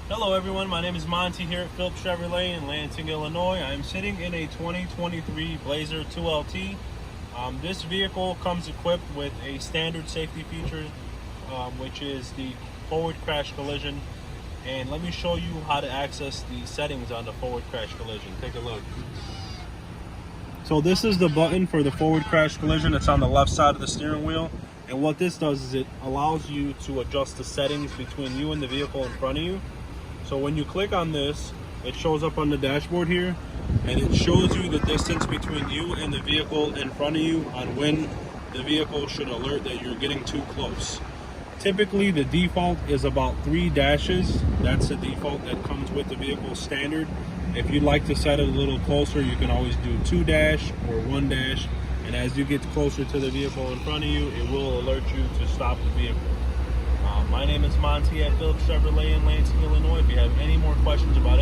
Hello everyone, my name is Monty here at Phillips Chevrolet in Lansing, Illinois. I'm sitting in a 2023 Blazer 2LT. This vehicle comes equipped with a standard safety feature, which is the forward crash collision. And let me show you how to access the settings on the forward crash collision. Take a look. So this is the button for the forward crash collision. It's on the left side of the steering wheel. And what this does is it allows you to adjust the settings between you and the vehicle in front of you. So when you click on this, it shows up on the dashboard here, and it shows you the distance between you and the vehicle in front of you on when the vehicle should alert that you're getting too close. Typically, the default is about 3 dashes. That's the default that comes with the vehicle standard. If you'd like to set it a little closer, you can always do 2 dash or 1 dash. And as you get closer to the vehicle in front of you, it will alert you to stop the vehicle. My name is Monty at Phillips Chevrolet in Lansing, Illinois. If you have any more questions about